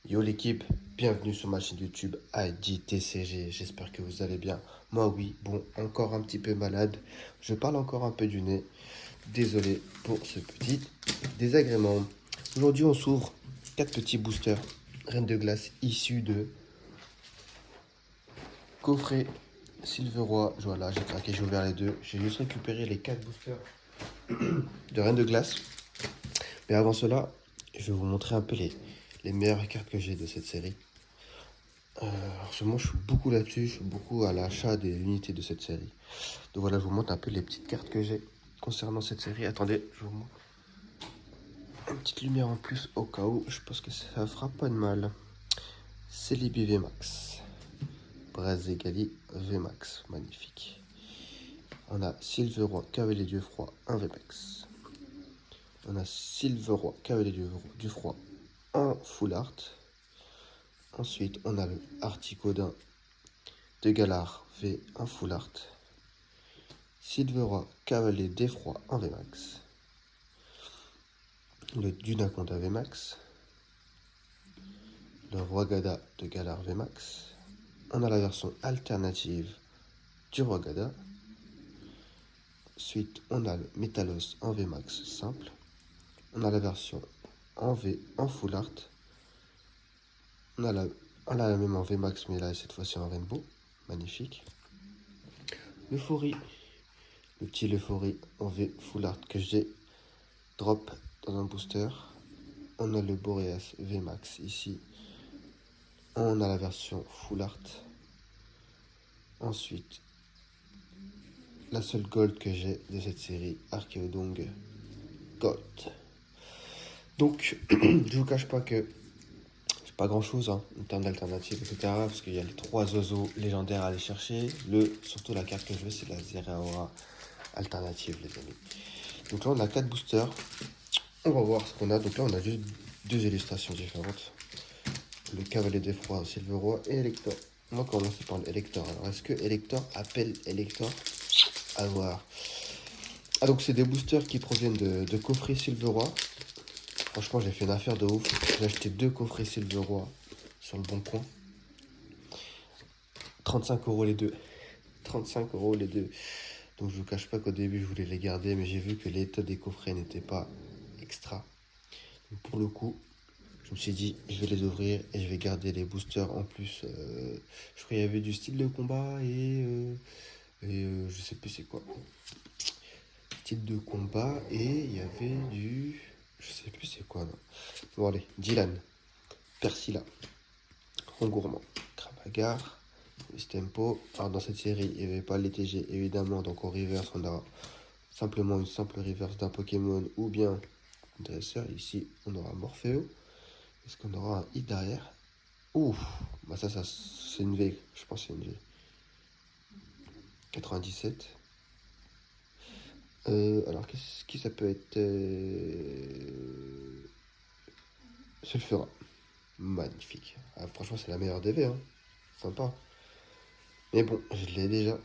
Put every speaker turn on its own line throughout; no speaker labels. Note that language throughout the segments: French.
Yo l'équipe, bienvenue sur ma chaîne YouTube IDTCG, j'espère que vous allez bien. Moi oui, bon, encore un petit peu malade, je parle encore un peu du nez, désolé pour ce petit désagrément. Aujourd'hui on s'ouvre 4 petits boosters Reine de glace issus de coffret Silveroy. Voilà, j'ai craqué, j'ai ouvert les deux, j'ai juste récupéré les 4 boosters de Reine de glace. Mais avant cela, je vais vous montrer un peu les meilleures cartes que j'ai de cette série. En ce moment, je suis beaucoup là-dessus, je suis beaucoup à l'achat des unités de cette série. Donc voilà, je vous montre un peu les petites cartes que j'ai concernant cette série. Attendez, je vous montre une petite lumière en plus au cas où, je pense que ça fera pas de mal. Celebi VMAX, Brazegali VMAX, magnifique. On a Silveroy Cavalier du Froid, 1 VMAX. On a Silveroy Cavalier du Froid en full art. Ensuite, on a le Articodin de Galar V en full art. Silveroy Cavalier d'Effroi en VMAX. Le Dunaconda VMAX. Le Roi Gada de Galar VMAX. On a la version alternative du Roi Gada. Ensuite, on a le Métalos en VMAX simple. On a la version en V en full art. On a la même en VMAX, mais là, cette fois-ci en Rainbow. Magnifique. L'Euphorie. Le petit L'Euphorie en V full art que j'ai drop dans un booster. On a le Boreas VMAX ici. On a la version full art. Ensuite, la seule gold que j'ai de cette série, Archéodong Gold. Donc, je vous cache pas que c'est pas grand chose en termes d'alternatives, etc. Parce qu'il y a les 3 oiseaux légendaires à aller chercher. Surtout la carte que je veux, c'est la Zeraora alternative, les amis. Donc là, on a 4 boosters. On va voir ce qu'on a. Donc là, on a juste 2 illustrations différentes. Le Cavalier d'Effroi, Silveroy et Elector. On va commencer par l'Elector. Alors, est-ce que Elector appelle Elector? À voir. Ah, donc c'est des boosters qui proviennent de coffrets Silveroy. Franchement, j'ai fait une affaire de ouf. J'ai acheté 2 coffrets Silveroy sur le bon coin. 35 € les deux. 35 € les deux. Donc je vous cache pas qu'au début je voulais les garder, mais j'ai vu que l'état des coffrets n'était pas extra. Donc pour le coup, je me suis dit, je vais les ouvrir et je vais garder les boosters en plus. Je crois qu'il y avait du style de combat et je sais plus c'est quoi. Style de combat et il y avait du... Je sais plus c'est quoi. Non. Bon allez, Dylan, Persila, Rongourmand, Krabagar, Tempo. Alors dans cette série, il n'y avait pas les TG évidemment, donc en reverse on a simplement une simple reverse d'un Pokémon ou bien un dresseur. Ici on aura Morpheo. Est-ce qu'on aura un hit derrière? Ouh, bah ça c'est une V, je pense que c'est une V. 97. Alors qu'est-ce qui ça peut être Sulfura. Magnifique. Ah, franchement c'est la meilleure DV, hein. Sympa. Mais bon, je l'ai déjà.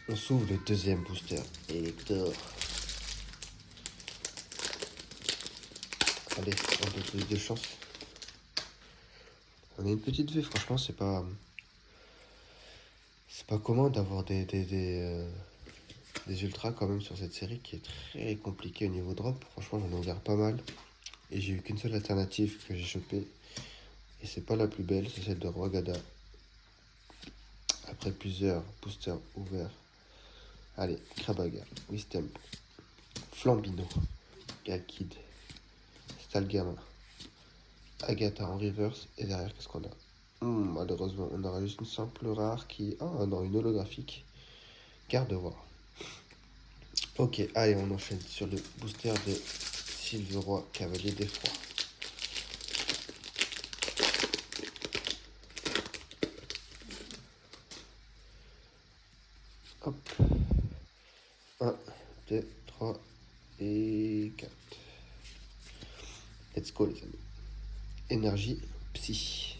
On s'ouvre le deuxième booster. Elector. Allez, un peu plus de chance. On a une petite V, franchement c'est pas commun d'avoir des ultras quand même sur cette série qui est très compliquée au niveau drop. Franchement j'en ai ouvert pas mal. Et j'ai eu qu'une seule alternative que j'ai chopée. Et c'est pas la plus belle, c'est celle de Roi Gada. Après plusieurs boosters ouverts. Allez, Krabaga, Wistemp, Flambino, Galkid, Stalgama, Agatha en reverse. Et derrière, qu'est-ce qu'on a? Malheureusement, on aura juste une simple rare qui... Ah non, une holographique. Garde-voir. Ok, allez, on enchaîne sur le booster de Silveroy Cavalier d'Effroi. Hop. 1, 2, 3 et 4. Let's go les amis. Énergie psy.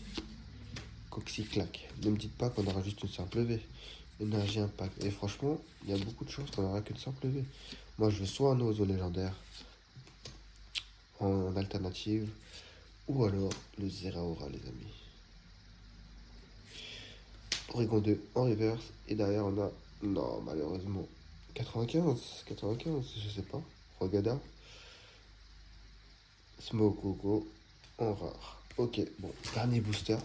Coxyclac. Ne me dites pas qu'on aura juste une simple V. Énergie impact. Et franchement, il y a beaucoup de chances qu'on aura qu'une simple V. Moi je veux soit un oiseau légendaire en alternative, ou alors le Zeraora, les amis. Oregon 2 en reverse. Et derrière, on a, non, malheureusement, 95, je sais pas. Rogada. Smogogo en rare. Ok, bon, dernier booster.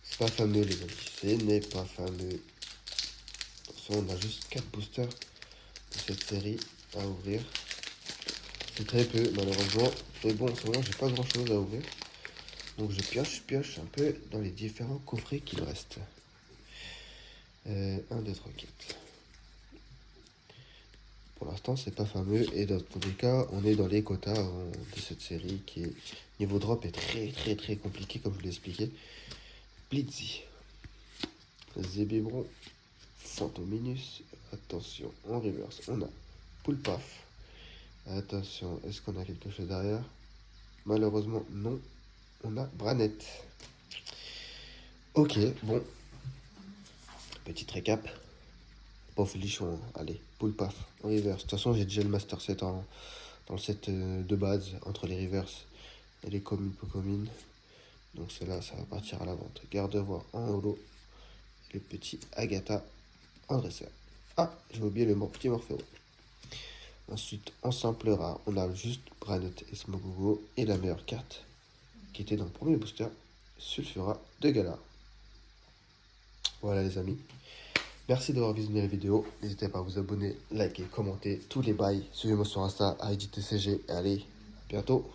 C'est pas fameux, les amis. Ce n'est pas fameux. Attention, on a juste 4 boosters de cette série à ouvrir. C'est très peu, malheureusement. Mais bon, en ce moment, j'ai pas grand chose à ouvrir. Donc je pioche un peu dans les différents coffrets qu'il restent. 1, 2, 3, 4. Pour l'instant, c'est pas fameux. Et dans tous les cas, on est dans les quotas de cette série qui est... Niveau drop est très compliqué, comme je vous l'ai expliqué. Blitzy. Zébébron. Fantominus. Attention, en reverse, on a Poulpaf. Attention, est-ce qu'on a quelque chose derrière? Malheureusement, non. On a Branette. Ok, bon. Petite récap. Pas folichon, hein. Allez, Poulpaf en reverse. De toute façon, j'ai déjà le Master Set dans le set de base entre les reverse et les communes peu communes. Donc celle-là, ça va partir à la vente. Garde-voix en holo. Le petit Agatha en dresseur. Ah, j'ai oublié le petit Morpheo. Ensuite, en simple rare, on a juste Branette et Smogogo. Et la meilleure carte, qui était dans le premier booster, Sulfura de Galar. Voilà les amis. Merci d'avoir visionné la vidéo. N'hésitez pas à vous abonner, liker, commenter tous les bails. Suivez-moi sur Insta, IDTCG. Allez, à bientôt.